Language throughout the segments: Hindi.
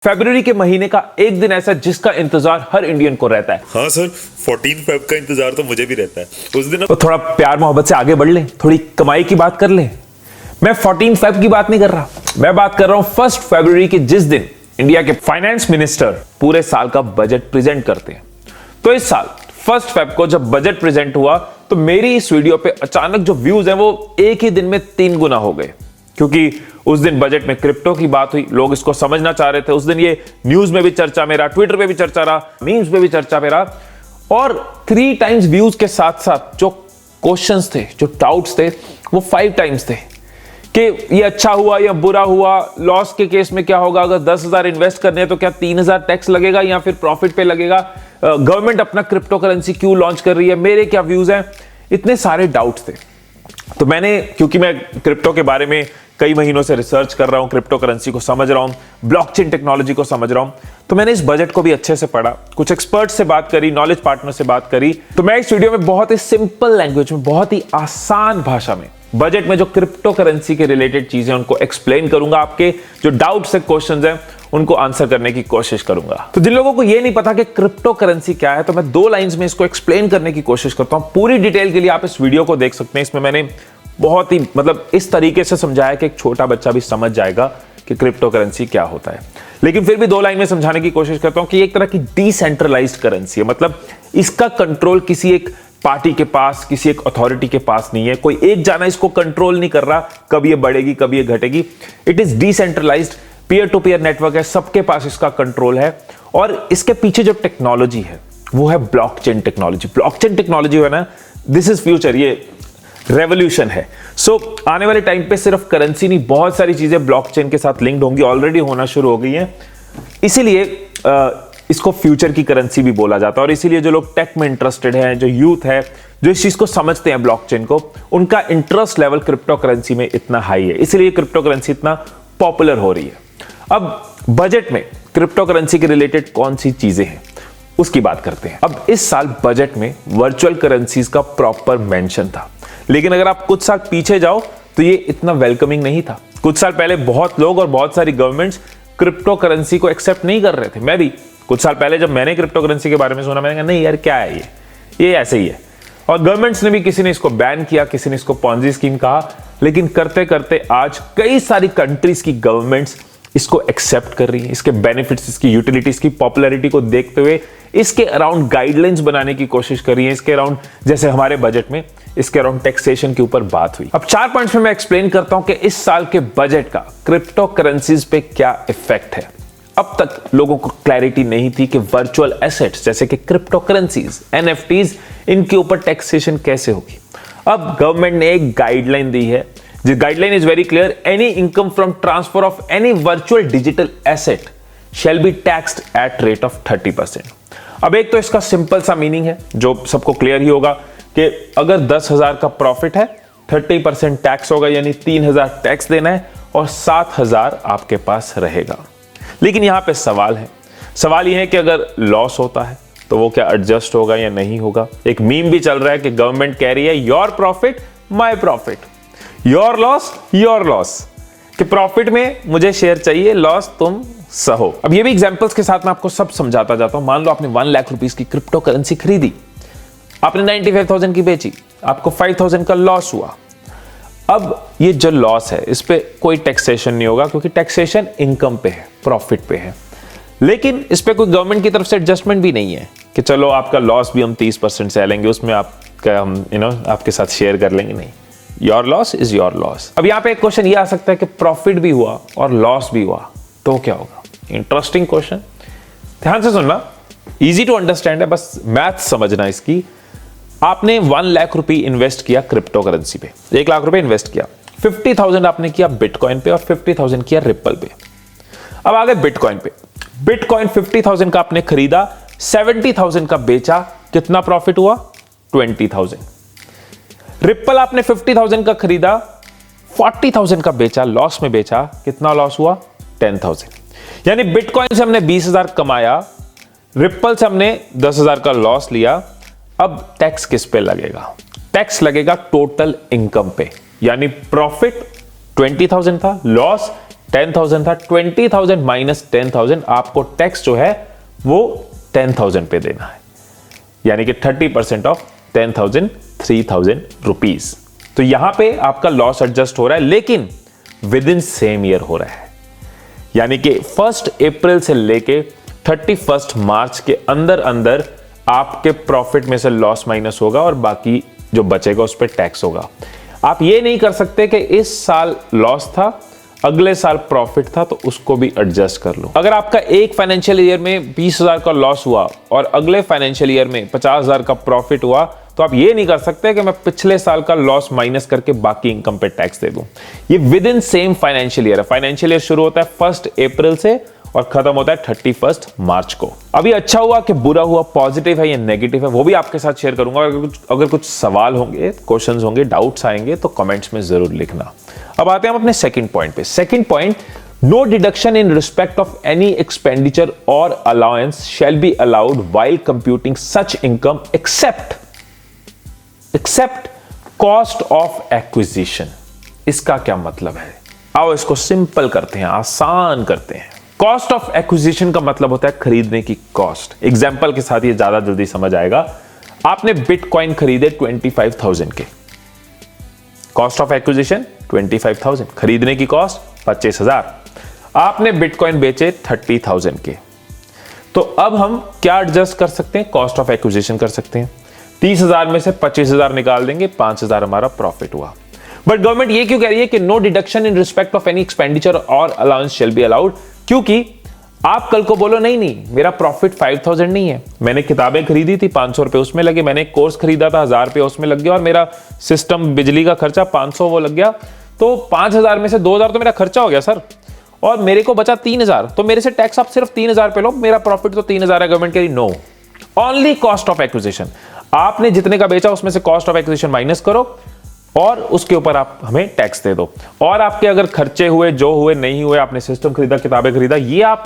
फरवरी के महीने का एक दिन ऐसा जिसका इंतजार हर इंडियन को रहता है। हाँ सर, 14 फेब का इंतजार तो मुझे भी रहता है। उस दिन तो थोड़ा प्यार मोहब्बत से आगे बढ़ ले, थोड़ी कमाई की बात कर ले। मैं 14 फेब की बात नहीं कर रहा, मैं बात कर रहा हूं 1 फरवरी की, जिस दिन इंडिया के फाइनेंस मिनिस्टर पूरे साल का बजट प्रेजेंट करते हैं। तो इस साल 1 फेब को जब बजट प्रेजेंट हुआ तो मेरी इस वीडियो पे अचानक जो व्यूज हैं वो एक ही दिन में 3 गुना हो गए, क्योंकि उस दिन बजट में क्रिप्टो की बात हुई, लोग इसको समझना चाह रहे थे। उस दिन ये न्यूज में भी चर्चा में रहा, ट्विटर पे भी चर्चा रहा, मीम्स पे भी चर्चा में रहा, और 3 टाइम्स व्यूज के साथ साथ जो क्वेश्चंस थे, जो डाउट्स थे, वो 5 टाइम्स थे कि ये अच्छा हुआ या बुरा हुआ, लॉस के केस में क्या होगा, अगर 10,000 इन्वेस्ट करने हैं तो क्या 3,000 टैक्स लगेगा या फिर प्रॉफिट पे लगेगा, गवर्नमेंट अपना क्रिप्टो करेंसी क्यों लॉन्च कर रही है, मेरे क्या व्यूज हैं, इतने सारे डाउट्स थे। तो मैंने, क्योंकि मैं क्रिप्टो के बारे में कई महीनों से रिसर्च कर रहा हूं, क्रिप्टो करेंसी को समझ रहा हूं, ब्लॉकचेन टेक्नोलॉजी को समझ रहा हूं, तो मैंने इस बजट को भी अच्छे से पढ़ा, कुछ एक्सपर्ट्स से बात करी, नॉलेज पार्टनर से बात करी। तो मैं इस वीडियो में बहुत ही सिंपल लैंग्वेज में, बहुत ही आसान भाषा में बजट में जो क्रिप्टो करेंसी के रिलेटेड चीजें उनको एक्सप्लेन करूंगा, आपके जो डाउट्स है, क्वेश्चंस हैं, उनको आंसर करने की कोशिश करूंगा। तो जिन लोगों को ये नहीं पता कि क्रिप्टो करेंसी क्या है, तो मैं 2 लाइंस में इसको एक्सप्लेन करने की कोशिश करता हूं। पूरी डिटेल के लिए आप इस वीडियो को देख सकते हैं। इसमें मैंने बहुत ही इस तरीके से समझाया कि एक छोटा बच्चा भी समझ जाएगा कि क्रिप्टो करेंसी क्या होता है। लेकिन फिर भी 2 लाइन में समझाने की कोशिश करता हूं कि एक तरह की डिसेंट्रलाइज्ड करेंसी है, मतलब इसका कंट्रोल किसी एक पार्टी के पास, किसी एक अथॉरिटी के पास नहीं है। कोई एक जाना इसको कंट्रोल नहीं कर रहा, कब ये बढ़ेगी, कब ये घटेगी। It is decentralised, peer to peer network है, सबके पास इसका कंट्रोल है। और इसके पीछे जो टेक्नोलॉजी है वो है ब्लॉकचेन टेक्नोलॉजी। ब्लॉकचेन टेक्नोलॉजी है ना, दिस इज फ्यूचर, ये रेवोल्यूशन है। सो आने वाले टाइम पे सिर्फ करेंसी नहीं, बहुत सारी चीजें ब्लॉकचेन के साथ लिंक्ड होंगी, ऑलरेडी होना शुरू हो गई हैं। इसीलिए इसको फ्यूचर की करेंसी भी बोला जाता है। और इसीलिए जो लोग टेक में इंटरेस्टेड हैं, जो यूथ है, जो इस चीज को समझते हैं ब्लॉकचेन को, उनका इंटरेस्ट लेवल क्रिप्टो करेंसी में इतना हाई है, इसीलिए क्रिप्टो करेंसी इतना पॉपुलर हो रही है। अब बजट में क्रिप्टो करेंसी के रिलेटेड कौन सी चीजें हैं उसकी बात करते हैं। अब इस साल बजट में वर्चुअल करेंसीज का प्रॉपर मेंशन था, लेकिन अगर आप कुछ साल पीछे जाओ तो ये इतना वेलकमिंग नहीं था। कुछ साल पहले बहुत लोग और बहुत सारी गवर्नमेंट्स क्रिप्टो करेंसी को एक्सेप्ट नहीं कर रहे थे। मैं भी कुछ साल पहले जब मैंने क्रिप्टो करेंसी के बारे में सुना, मैंने कहा नहीं यार, क्या है ये ऐसे ही है। और गवर्नमेंट्स ने भी, किसी ने इसको बैन किया, किसी ने इसको पॉन्जी स्कीम कहा, लेकिन करते करते आज कई सारी कंट्रीज की गवर्नमेंट्स इसको एक्सेप्ट कर रही है। इसके बेनिफिट्स, इसकी यूटिलिटीज, की पॉपुलैरिटी को देखते हुए इसके अराउंड गाइडलाइंस बनाने की कोशिश कर रही है। इसके अराउंड, जैसे हमारे बजट में इसके अराउंड टैक्सेशन के ऊपर बात हुई। अब 4 पॉइंट्स में मैं एक्सप्लेन करता हूं कि इस साल के बजट का क्रिप्टो करेंसीज पे क्या इफेक्ट है। अब तक लोगों को क्लैरिटी नहीं थी कि वर्चुअल एसेट्स जैसे कि क्रिप्टो करेंसीज, एनएफटीज, इनके ऊपर टैक्सेशन कैसे होगी। अब गवर्नमेंट ने एक गाइडलाइन दी है। The guideline is very clear. Any income from transfer of any virtual digital asset shall be taxed at rate of 30%. अब एक तो इसका सिंपल सा मीनिंग है जो सबको क्लियर ही होगा कि अगर 10,000 का प्रॉफिट है, 30% टैक्स होगा, यानी 3,000 टैक्स देना है और 7,000 आपके पास रहेगा। लेकिन यहां पे सवाल है, सवाल यह है कि अगर लॉस होता है तो वो क्या एडजस्ट होगा या नहीं होगा। एक मीम भी चल रहा है कि गवर्नमेंट कह रही है your profit my profit, your loss your loss, कि प्रॉफिट में मुझे शेयर चाहिए, लॉस तुम सहो। अब ये भी एग्जांपल्स के साथ मैं आपको सब समझाता जाता हूं। मान लो आपने 1 लाख रुपीस की क्रिप्टो करेंसी खरीदी, आपने 95,000 की बेची, आपको 5,000 का लॉस हुआ। अब ये जो लॉस है इस पे कोई टैक्सेशन नहीं होगा, क्योंकि टैक्सेशन इनकम पे है, प्रॉफिट पे है। लेकिन इस पे कोई गवर्नमेंट की तरफ से एडजस्टमेंट भी नहीं है कि चलो आपका लॉस भी हम 30% से लेंगे, उसमें आपका हम आपके साथ शेयर कर लेंगे, नहीं। Your loss is your loss. अब यहां पे एक क्वेश्चन ये आ सकता है कि प्रॉफिट भी हुआ और लॉस भी हुआ तो क्या होगा। इंटरेस्टिंग क्वेश्चन, ध्यान से सुनना, इजी टू अंडरस्टैंड है, बस मैथ समझना इसकी। आपने 1 लाख रुपए इन्वेस्ट किया क्रिप्टो करेंसी पे, 1 लाख रुपए इन्वेस्ट किया, 50,000 आपने किया बिटकॉइन पे और 50,000 किया रिपल पे। अब आ गए बिटकॉइन पे। बिटकॉइन 50,000 का आपने खरीदा, 70,000 का बेचा, कितना प्रॉफिट हुआ? 20,000। रिपल आपने 50,000 का खरीदा, 40,000 का बेचा, लॉस में बेचा, कितना लॉस हुआ? 10,000। यानी बिटकॉइन से हमने 20,000 कमाया, रिपल से हमने 10,000 का लॉस लिया। अब टैक्स किस पे लगेगा? टैक्स लगेगा टोटल इनकम पे, यानी प्रॉफिट 20,000 था, लॉस 10,000 था, 20,000 माइनस 10,000 आपको टैक्स जो है वो 10,000 पे देना है, यानी कि 30% ऑफ 10,000 3,000 रुपीज। तो यहां पे आपका लॉस एडजस्ट हो रहा है, लेकिन विद इन सेम ईयर हो रहा है, यानी कि 1 अप्रैल से लेके 31 मार्च के अंदर अंदर आपके प्रॉफिट में से लॉस माइनस होगा और बाकी जो बचेगा उस पर टैक्स होगा। आप ये नहीं कर सकते कि इस साल लॉस था, अगले साल प्रॉफिट था तो उसको भी एडजस्ट कर लो। अगर आपका एक फाइनेंशियल ईयर में 20,000 का लॉस हुआ और अगले फाइनेंशियल ईयर में 50,000 का प्रॉफिट हुआ, तो आप ये नहीं कर सकते कि मैं पिछले साल का लॉस माइनस करके बाकी इनकम पे टैक्स दे दूं। ये with in same financial year है। फाइनेंशियल ईयर शुरू होता है 1 अप्रैल से और खत्म होता है 31 मार्च को। अभी अच्छा हुआ कि बुरा हुआ, पॉजिटिव है या नेगेटिव है, वो भी आपके साथ शेयर करूंगा। अगर कुछ सवाल होंगे, क्वेश्चंस होंगे, डाउट्स आएंगे तो कमेंट्स में जरूर लिखना। अब आते हैं हम अपने सेकंड पॉइंट पे। Second point, no deduction in respect of any expenditure और allowance shall be allowed while computing such income except cost of acquisition. इसका क्या मतलब है? आओ इसको सिंपल करते हैं, आसान करते हैं। कॉस्ट ऑफ एक्विजिशन का मतलब होता है खरीदने की कॉस्ट। एग्जाम्पल के साथ ये ज्यादा जल्दी समझ आएगा। आपने बिटकॉइन खरीदे 25,000 के, कॉस्ट ऑफ एक्विजिशन 25,000, खरीदने की कॉस्ट 25,000। आपने बिटकॉइन बेचे 30,000 के, तो अब हम क्या एडजस्ट कर सकते हैं? कॉस्ट ऑफ एक्विजिशन कर सकते हैं। 30,000 में से 25,000 निकाल देंगे, 5,000 हमारा प्रॉफिट हुआ। बट गवर्नमेंट ये क्यों कह रही है कि no deduction in respect of any expenditure और अलाउंस शेल बी अलाउड? क्योंकि आप कल को बोलो नहीं मेरा प्रॉफिट 5,000 नहीं है, मैंने किताबें खरीदी थी 500 रुपए उसमें लगे, मैंने कोर्स खरीदा था 1,000 रुपए उसमें लग गया और मेरा सिस्टम बिजली का खर्चा 500 वो लग गया, तो 5,000 में से 2,000 तो मेरा खर्चा हो गया सर, और मेरे को बचा 3,000, तो मेरे से टैक्स आप सिर्फ 3,000 पे लो, मेरा प्रॉफिट तो 3,000 है। गवर्नमेंट कह रही no, only cost of acquisition. आपने जितने का बेचा उसमें से कॉस्ट ऑफ एक्विजिशन माइनस करो और उसके ऊपर आप हमें टैक्स दे दो। और आपके अगर खर्चे हुए, जो हुए नहीं हुए, आपने सिस्टम खरीदा, किताबें खरीदा, ये आप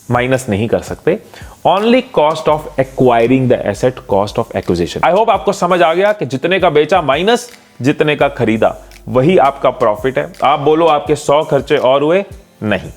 माइनस नहीं कर सकते। Only cost of acquiring the asset, cost of acquisition. I hope आपको समझ आ गया कि जितने का बेचा माइनस जितने का खरीदा वही आपका प्रॉफिट है। आप बोलो आपके 100 खर्चे और हुए, नहीं,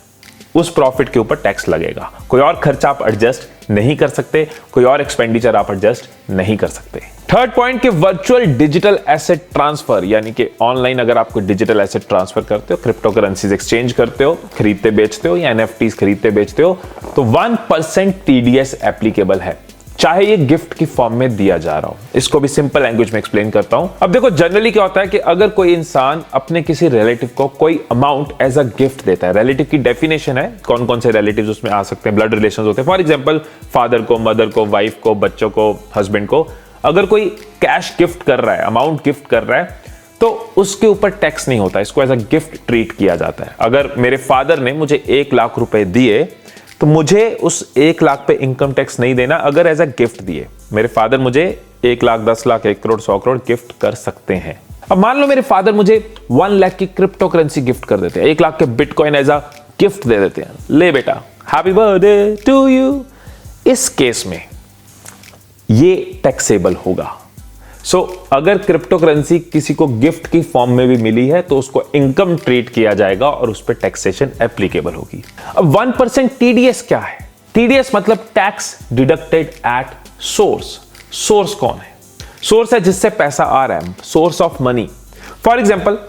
उस प्रॉफिट के ऊपर टैक्स लगेगा। कोई और खर्चा आप एडजस्ट नहीं कर सकते, कोई और एक्सपेंडिचर आप एडजस्ट नहीं कर सकते। थर्ड पॉइंट के वर्चुअल डिजिटल एसेट ट्रांसफर, यानी कि ऑनलाइन अगर आप कोई डिजिटल एसेट ट्रांसफर करते हो, क्रिप्टो करेंसीज एक्सचेंज करते हो, खरीदते बेचते हो या एनएफटीज खरीदते बेचते हो, तो 1% टीडीएस एप्लीकेबल है, चाहे ये गिफ्ट की फॉर्म में दिया जा रहा हो। इसको भी सिंपल लैंग्वेज में एक्सप्लेन करता हूं। अब देखो, जनरली क्या होता है कि अगर कोई इंसान अपने किसी रिलेटिव को कोई अमाउंट एज अ गिफ्ट देता है, रिलेटिव की डेफिनेशन है, कौन कौन से रिलेटिव्स उसमें आ सकते हैं, ब्लड रिलेशंस होते हैं। फॉर एग्जांपल फादर को, मदर को, वाइफ को, बच्चों को, हस्बैंड को, अगर कोई कैश गिफ्ट कर रहा है, अमाउंट गिफ्ट कर रहा है, तो उसके ऊपर टैक्स नहीं होता, इसको एज अ गिफ्ट ट्रीट किया जाता है। अगर मेरे फादर ने मुझे 1 लाख रुपए दिए तो मुझे उस 1 लाख पे इनकम टैक्स नहीं देना, अगर एज अ गिफ्ट दिए। मेरे फादर मुझे 1 लाख, 10 लाख, 1 करोड़, 100 करोड़ गिफ्ट कर सकते हैं। अब मान लो मेरे फादर मुझे 1 लाख की क्रिप्टो करेंसी गिफ्ट कर देते हैं, 1 लाख के बिटकॉइन एज अ गिफ्ट दे देते हैं, ले बेटा हैप्पी बर्थडे टू यू। इस केस में ये टैक्सेबल होगा। सो अगर क्रिप्टो करेंसी किसी को गिफ्ट की फॉर्म में भी मिली है तो उसको इनकम ट्रीट किया जाएगा और उस पर टैक्सेशन एप्लीकेबल होगी। अब 1% टीडीएस क्या है? टीडीएस मतलब tax deducted at source. Source कौन है? सोर्स है जिससे पैसा आ रहा है, source of money. For example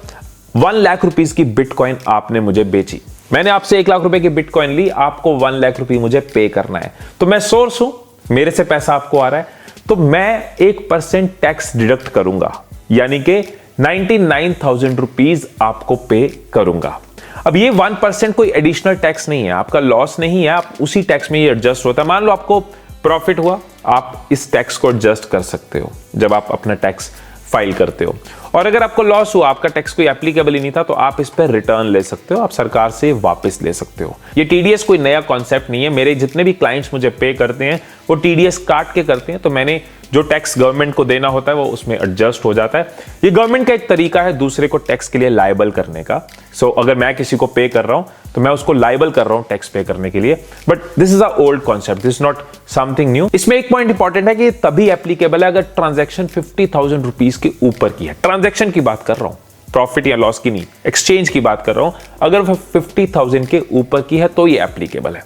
1 lakh rupees की बिटकॉइन आपने मुझे बेची, मैंने आपसे 1 लाख रुपए की बिटकॉइन ली, आपको 1 लाख रुपए मुझे पे करना है, तो मैं सोर्स हूं, मेरे से पैसा आपको आ रहा है, तो मैं 1% टैक्स डिडक्ट करूंगा, यानी कि 99,000 रुपीज आपको पे करूंगा। अब ये 1% कोई एडिशनल टैक्स नहीं है, आपका लॉस नहीं है, आप उसी टैक्स में ये एडजस्ट होता है। मान लो आपको प्रॉफिट हुआ, आप इस टैक्स को एडजस्ट कर सकते हो जब आप अपना टैक्स फाइल करते हो। और अगर आपको लॉस हुआ, आपका टैक्स कोई एप्लीकेबल ही नहीं था, तो आप इस पर रिटर्न ले सकते हो, आप सरकार से वापस ले सकते हो। ये टीडीएस कोई नया कॉन्सेप्ट नहीं है। मेरे जितने भी क्लाइंट्स मुझे पे करते हैं वो टीडीएस काट के करते हैं, तो मैंने जो टैक्स गवर्नमेंट को देना होता है वो उसमें एडजस्ट हो जाता है। ये गवर्नमेंट का एक तरीका है दूसरे को टैक्स के लिए लायबल करने का। सो अगर मैं किसी को पे कर रहा हूं तो मैं उसको लायबल कर रहा हूं टैक्स पे करने के लिए, but this is a old concept, this is not something new. इसमें एक पॉइंट इंपॉर्टेंट है कि तभी एप्लीकेबल है अगर ट्रांजैक्शन 50,000 रुपीज के ऊपर की है। ट्रांजैक्शन की बात कर रहा हूं, प्रॉफिट या लॉस की नहीं, एक्सचेंज की बात कर रहा हूं, अगर वह 50,000 के ऊपर की है तो ये एप्लीकेबल है।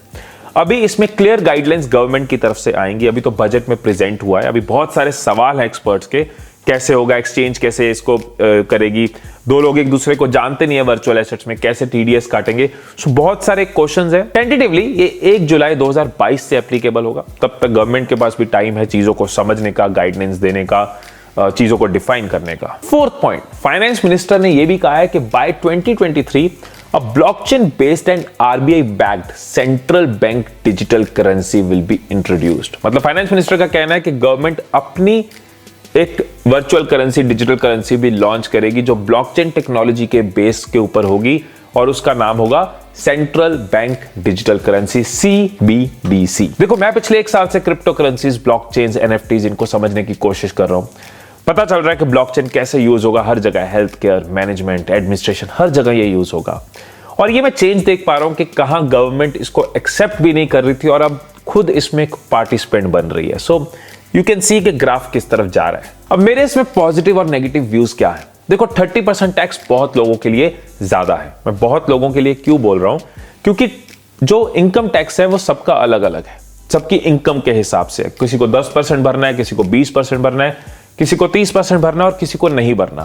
अभी इसमें क्लियर गाइडलाइंस गवर्नमेंट की तरफ से आएंगी, अभी तो बजट में प्रेजेंट हुआ है, अभी बहुत सारे सवाल हैं एक्सपर्ट्स के, कैसे होगा एक्सचेंज, कैसे इसको करेगी, दो लोग एक दूसरे को जानते नहीं है वर्चुअल एसेट्स में, कैसे टीडीएस काटेंगे, सो बहुत सारे क्वेश्चंस हैं। टेंटेटिवली ये 1 जुलाई 2022 से एप्लीकेबल होगा, तब तक गवर्नमेंट के पास भी टाइम है चीजों को समझने का, गाइडेंस देने का, चीजों को डिफाइन करने का। फोर्थ पॉइंट, फाइनेंस मिनिस्टर ने यह भी कहा है कि bye 2023 a blockchain based and RBI backed central bank digital currency will be introduced। मतलब फाइनेंस मिनिस्टर का कहना है कि गवर्नमेंट अपनी एक वर्चुअल करेंसी, डिजिटल करेंसी भी लॉन्च करेगी जो ब्लॉकचेन टेक्नोलॉजी के बेस के ऊपर होगी और उसका नाम होगा central bank digital currency, CBDC। देखो, मैं पिछले 1 साल से क्रिप्टो करेंसीज, ब्लॉकचेन्स, NFTs इनको समझने की कोशिश कर रहा हूं। पता चल रहा है कि ब्लॉकचेन कैसे यूज होगा हर जगह, हेल्थ केयर, मैनेजमेंट, एडमिनिस्ट्रेशन, हर जगह ये यूज होगा। और ये मैं चेंज देख पा रहा हूं कि कहां गवर्नमेंट इसको एक्सेप्ट भी नहीं कर रही थी और अब खुद इसमें एक पार्टिसिपेंट बन रही है। सो यू कैन सी कि ग्राफ किस तरफ जा रहा है। अब मेरे इसमें पॉजिटिव और नेगेटिव व्यूज क्या है। देखो, 30% टैक्स बहुत लोगों के लिए ज्यादा है। मैं बहुत लोगों के लिए क्यों बोल रहा हूं, क्योंकि जो इनकम टैक्स है वो सबका अलग अलग है, सबकी इनकम के हिसाब से। किसी को 10% भरना है, किसी को 20% भरना है, किसी को 30% भरना और किसी को नहीं भरना।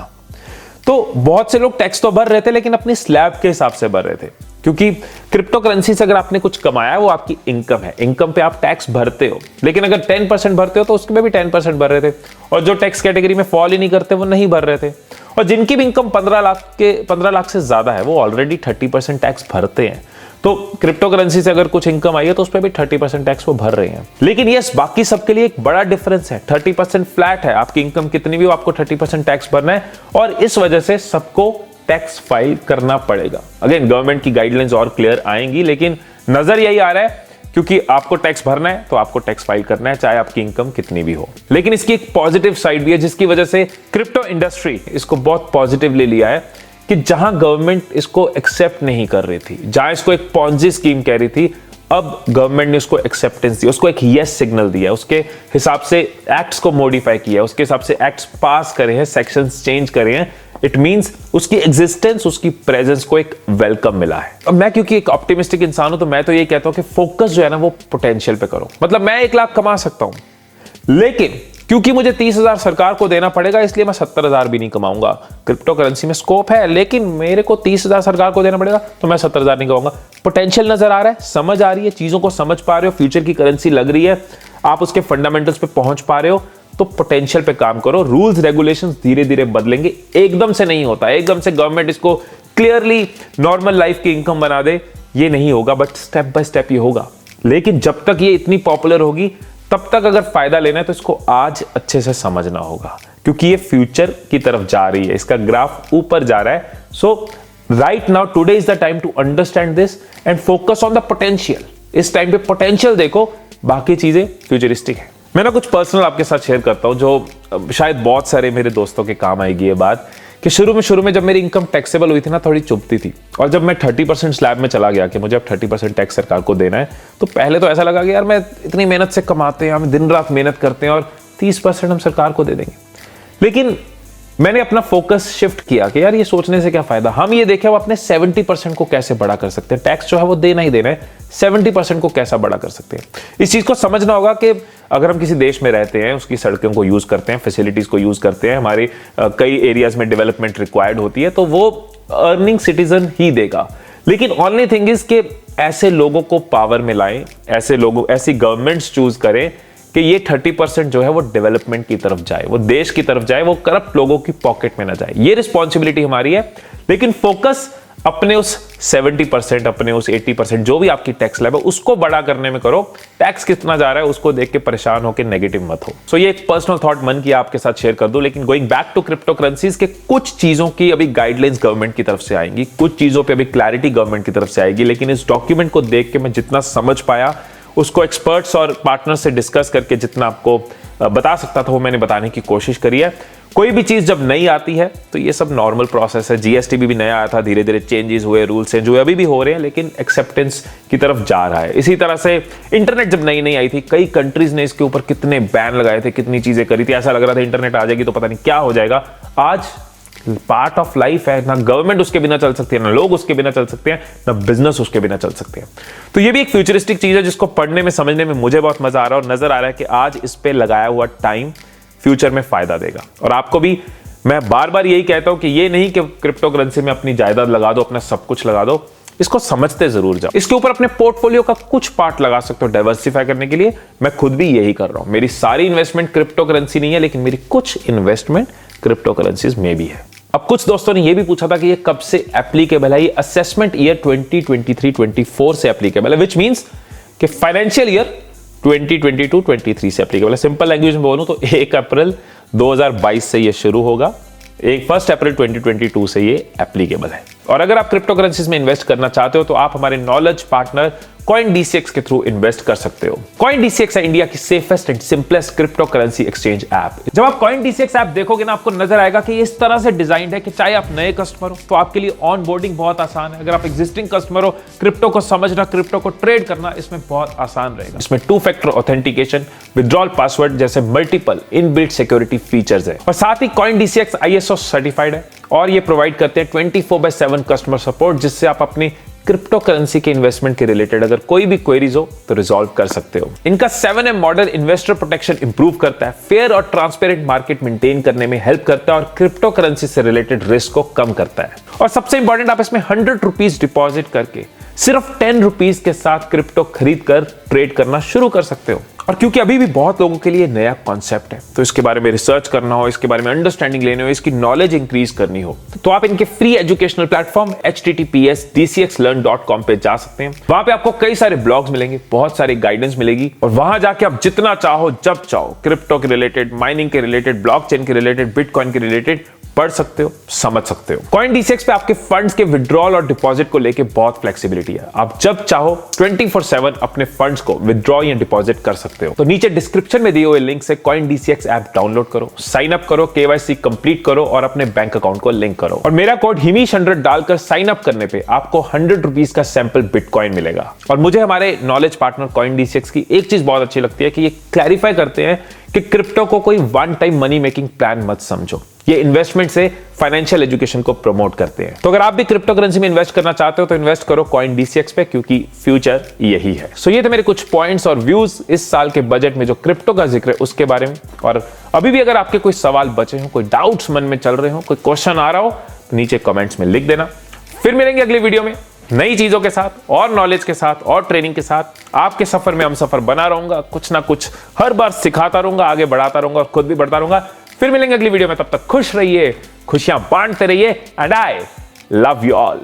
तो बहुत से लोग टैक्स तो भर रहे थे लेकिन अपनी स्लैब के हिसाब से भर रहे थे, क्योंकि क्रिप्टो करेंसी से अगर आपने कुछ कमाया है वो आपकी इनकम है, इनकम पे आप टैक्स भरते हो। लेकिन अगर 10% भरते हो तो उसमें भी 10% भर रहे थे, और जो टैक्स कैटेगरी में फॉल ही नहीं करते वो नहीं भर रहे थे। और जिनकी भी इनकम 15 लाख से ज्यादा है वो ऑलरेडी 30% टैक्स भरते हैं। तो क्रिप्टो करेंसी से अगर कुछ इनकम आई है तो उस पर भी 30% टैक्स वो भर रहे हैं। लेकिन यस, बाकी सबके लिए एक बड़ा डिफरेंस है, 30% फ्लैट है, आपकी इनकम कितनी भी हो आपको 30% टैक्स भरना है, और इस वजह से सबको टैक्स फाइल करना पड़ेगा। अगेन, गवर्नमेंट की गाइडलाइंस और क्लियर आएंगी, लेकिन नजर यही आ रहा है क्योंकि आपको टैक्स भरना है तो आपको टैक्स फाइल करना है, चाहे आपकी इनकम कितनी भी हो। लेकिन इसकी एक पॉजिटिव साइड भी है जिसकी वजह से क्रिप्टो इंडस्ट्री इसको बहुत पॉजिटिवली लिया है, कि जहां गवर्नमेंट इसको एक्सेप्ट नहीं कर रही थी, जहां इसको एक पॉन्जी स्कीम कह रही थी, अब गवर्नमेंट ने उसको एक्सेप्टेंस दी, उसको एक यस सिग्नल दिया, उसके हिसाब से एक्ट्स को मॉडिफाई किया, उसके हिसाब से एक्ट्स पास करे हैं, सेक्शंस चेंज करे हैं। इट मींस उसकी एग्जिस्टेंस, उसकी प्रेजेंस को एक वेलकम मिला है। अब मैं क्योंकि एक ऑप्टिमिस्टिक इंसान हूं तो मैं तो ये कहता हूं कि फोकस जो है ना वो पोटेंशियल पे करो। मतलब मैं 1 लाख कमा सकता हूं, लेकिन क्योंकि मुझे 30,000 सरकार को देना पड़ेगा इसलिए मैं 70,000 भी नहीं कमाऊंगा। क्रिप्टो करेंसी में स्कोप है, लेकिन मेरे को 30,000 सरकार को देना पड़ेगा तो मैं 70,000 नहीं कमाऊंगा। पोटेंशियल नजर आ रहा है, समझ आ रही है, चीजों को समझ पा रहे हो, फ्यूचर की करेंसी लग रही है, आप उसके फंडामेंटल्स पे पहुंच पा रहे हो, तो पोटेंशियल पे काम करो। रूल्स रेगुलेशंस धीरे धीरे बदलेंगे, एकदम से नहीं होता, एकदम से गवर्नमेंट इसको क्लियरली नॉर्मल लाइफ की इनकम बना दे, ये नहीं होगा, बट स्टेप बाय स्टेप ये होगा। लेकिन जब तक ये इतनी पॉपुलर होगी तब तक अगर फायदा लेना है तो इसको आज अच्छे से समझना होगा, क्योंकि ये फ्यूचर की तरफ जा रही है, इसका ग्राफ ऊपर जा रहा है। So right now today is the time to understand this and focus on the potential. इस टाइम पे पोटेंशियल देखो, बाकी चीजें फ्यूचरिस्टिक है। मैं ना कुछ पर्सनल आपके साथ शेयर करता हूं जो शायद बहुत सारे मेरे दोस्तों के काम आएगी ये बात, कि शुरू में जब मेरी इनकम टैक्सेबल हुई थी ना, थोड़ी चुभती थी, और जब मैं 30% स्लैब में चला गया कि मुझे अब 30% टैक्स सरकार को देना है, तो पहले तो ऐसा लगा कि यार मैं इतनी मेहनत से कमाते हैं, हम दिन रात मेहनत करते हैं और 30% हम सरकार को दे देंगे। लेकिन मैंने अपना फोकस शिफ्ट किया कि यार ये सोचने से क्या फायदा, हम ये देखें वो अपने 70% को कैसे बड़ा कर सकते हैं। टैक्स जो है वो देना ही देना है, 70% को कैसा बड़ा कर सकते हैं। इस चीज को समझना होगा कि अगर हम किसी देश में रहते हैं, उसकी सड़कों को यूज करते हैं, फैसिलिटीज को यूज करते हैं, हमारे कई एरियाज में डेवलपमेंट रिक्वायर्ड होती है, तो वो अर्निंग सिटीजन ही देगा। लेकिन ओनली थिंग इज कि ऐसे लोगों को पावर में लाएं, ऐसी गवर्नमेंट्स चूज करें कि ये 30% जो है वो डेवलपमेंट की तरफ जाए, वो देश की तरफ जाए, वो करप्ट लोगों की पॉकेट में ना जाए। ये रिस्पॉन्सिबिलिटी हमारी है। लेकिन फोकस अपने उस 70%, अपने उस 80% जो भी आपकी टैक्स स्लैब है उसको बड़ा करने में करो। टैक्स कितना जा रहा है उसको देख के परेशान होकर नेगेटिव मत हो। सो ये एक पर्सनल थॉट मन की आपके साथ शेयर कर दूं। लेकिन going back to crypto currencies के कुछ चीजों की अभी गाइडलाइंस गवर्नमेंट की तरफ से आएंगी, कुछ चीजों पे अभी क्लैरिटी गवर्नमेंट की तरफ से आएगी। लेकिन इस डॉक्यूमेंट को देख के मैं जितना समझ पाया, उसको एक्सपर्ट्स और पार्टनर से डिस्कस करके जितना आपको बता सकता था वो मैंने बताने की कोशिश करी है। कोई भी चीज जब नई आती है तो ये सब नॉर्मल प्रोसेस है। जीएसटी भी नया आया था, धीरे धीरे चेंजेस हुए, रूल्स हैं जो अभी भी हो रहे हैं, लेकिन एक्सेप्टेंस की तरफ जा रहा है। इसी तरह से इंटरनेट जब नई आई थी, कई कंट्रीज ने इसके ऊपर कितने बैन लगाए थे, कितनी चीजें करी थी, ऐसा लग रहा था इंटरनेट आ जाएगी तो पता नहीं क्या हो जाएगा। आज पार्ट ऑफ लाइफ है, ना गवर्नमेंट उसके बिना चल सकती है, ना लोग उसके बिना चल सकते हैं, ना बिजनेस उसके बिना चल सकते हैं। तो ये भी एक फ्यूचरिस्टिक चीज है जिसको पढ़ने में समझने में मुझे बहुत मजा आ रहा है और नजर आ रहा है कि आज इस पे लगाया हुआ टाइम फ्यूचर में फायदा देगा। और आपको भी मैं बार बार यही कहता हूं कि ये नहीं कि क्रिप्टो करेंसी में अपनी जायदाद लगा दो, अपना सब कुछ लगा दो, इसको समझते जरूर जाओ। इसके ऊपर अपने पोर्टफोलियो का कुछ पार्ट लगा सकते हो डाइवर्सिफाई करने के लिए। मैं खुद भी यही कर रहा हूं। मेरी सारी इन्वेस्टमेंट क्रिप्टो करेंसी नहीं है, लेकिन मेरी कुछ इन्वेस्टमेंट क्रिप्टो करेंसीज में भी है। अब कुछ दोस्तों ने यह भी पूछा था कि ये कब से एप्लीकेबल है। ये असेसमेंट ईयर 2023-24 से एप्लीकेबल है, विच मींस कि फाइनेंशियल ईयर 2022-23 से एप्लीकेबल है। सिंपल लैंग्वेज में बोलूं तो 1 अप्रैल 2022 से ये शुरू होगा, 1 अप्रैल 2022 से ये एप्लीकेबल है। और अगर आप क्रिप्टो करेंसीज में इन्वेस्ट करना चाहते हो तो आप हमारे नॉलेज पार्टनर CoinDCX के थ्रू इन्वेस्ट कर सकते हो। CoinDCX है इंडिया की safest and simplest crypto currency exchange app. जब आप CoinDCX ऐप देखोगे ना, आपको नजर आएगा कि ये इस तरह से डिजाइंड है कि चाहे आप नए कस्टमर हो तो आपके लिए ऑन बोर्डिंग बहुत आसान है। अगर आप एग्जिस्टिंग कस्टमर हो, क्रिप्टो को समझना, क्रिप्टो को ट्रेड करना इसमें बहुत आसान रहेगा। इसमें 2 फैक्टर ऑथेंटिकेशन, विड्रॉल पासवर्ड जैसे मल्टीपल इनबिल्ट सिक्योरिटी फीचर्स है। और साथ ही CoinDCX ISO सर्टिफाइड है और ये प्रोवाइड करते हैं 24/7 कस्टमर सपोर्ट, जिससे आप अपनी क्रिप्टो करेंसी के इन्वेस्टमेंट के रिलेटेड अगर कोई भी क्वेरीज हो तो रिजॉल्व कर सकते हो। इनका 7M model investor protection improve करता है, फेयर और ट्रांसपेरेंट मार्केट मेंटेन करने में हेल्प करता है और क्रिप्टो करेंसी से रिलेटेड रिस्क को कम करता है। और सबसे इंपॉर्टेंट, आप इसमें 100 रुपीज डिपॉजिट करके सिर्फ 10 रुपीज के साथ क्रिप्टो खरीद कर ट्रेड करना शुरू कर सकते हो। और क्योंकि अभी भी बहुत लोगों के लिए नया कॉन्सेप्ट है, तो इसके बारे में रिसर्च करना हो, इसके बारे में अंडरस्टैंडिंग लेने हो, इसकी नॉलेज इंक्रीज करनी हो, तो आप इनके फ्री एजुकेशनल प्लेटफॉर्म https://dcxlearn.com पे जा सकते हैं। वहां पे आपको कई सारे ब्लॉग्स मिलेंगे, बहुत सारी गाइडेंस मिलेगी और वहां जाके आप जितना चाहो जब चाहो क्रिप्टो के रिलेटेड, माइनिंग के रिलेटेड, ब्लॉकचेन के रिलेटेड, बिटकॉइन के रिलेटेड पढ़ सकते हो, समझ सकते हो। CoinDCX पे आपके फंड्स के विड्रॉल और डिपॉजिट को लेके बहुत फ्लेक्सिबिलिटी है। आप जब चाहो 24/7 अपने फंड्स को विड्रॉ या डिपॉजिट कर सकते हो। तो नीचे डिस्क्रिप्शन में दिए हुए लिंक से CoinDCX ऐप डाउनलोड करो, साइन अप करो, KYC कंप्लीट करो और अपने बैंक अकाउंट को लिंक करो। और मेरा कोड HIMISH100 डालकर साइन अप करने पे आपको 100 रुपीज का सैंपल बिटकॉइन मिलेगा। और मुझे हमारे नॉलेज पार्टनर CoinDCX की एक चीज बहुत अच्छी लगती है कि ये क्लैरिफाई करते हैं कि क्रिप्टो को कोई one time money making plan मत समझो, ये इन्वेस्टमेंट से फाइनेंशियल एजुकेशन को प्रमोट करते हैं। तो अगर आप भी क्रिप्टो करेंसी में इन्वेस्ट करना चाहते हो तो इन्वेस्ट करो CoinDCX पे, क्योंकि फ्यूचर यही है। सो ये थे मेरे कुछ पॉइंट्स और व्यूज इस साल के बजट में जो क्रिप्टो का जिक्र है उसके बारे में। और अभी भी अगर आपके कोई सवाल बचे हो, कोई डाउट्स मन में चल रहे हो, कोई क्वेश्चन आ रहा हो, तो नीचे कमेंट्स में लिख देना। फिर मिलेंगे अगली वीडियो में नई चीजों के साथ और नॉलेज के साथ और ट्रेनिंग के साथ। आपके सफर में हम सफर बना रहूंगा, कुछ ना कुछ हर बार सिखाता रहूंगा, आगे बढ़ाता रहूंगा और खुद भी बढ़ता रहूंगा। फिर मिलेंगे अगली वीडियो में, तब तक खुश रहिए, खुशियां बांटते रहिए and I love you all.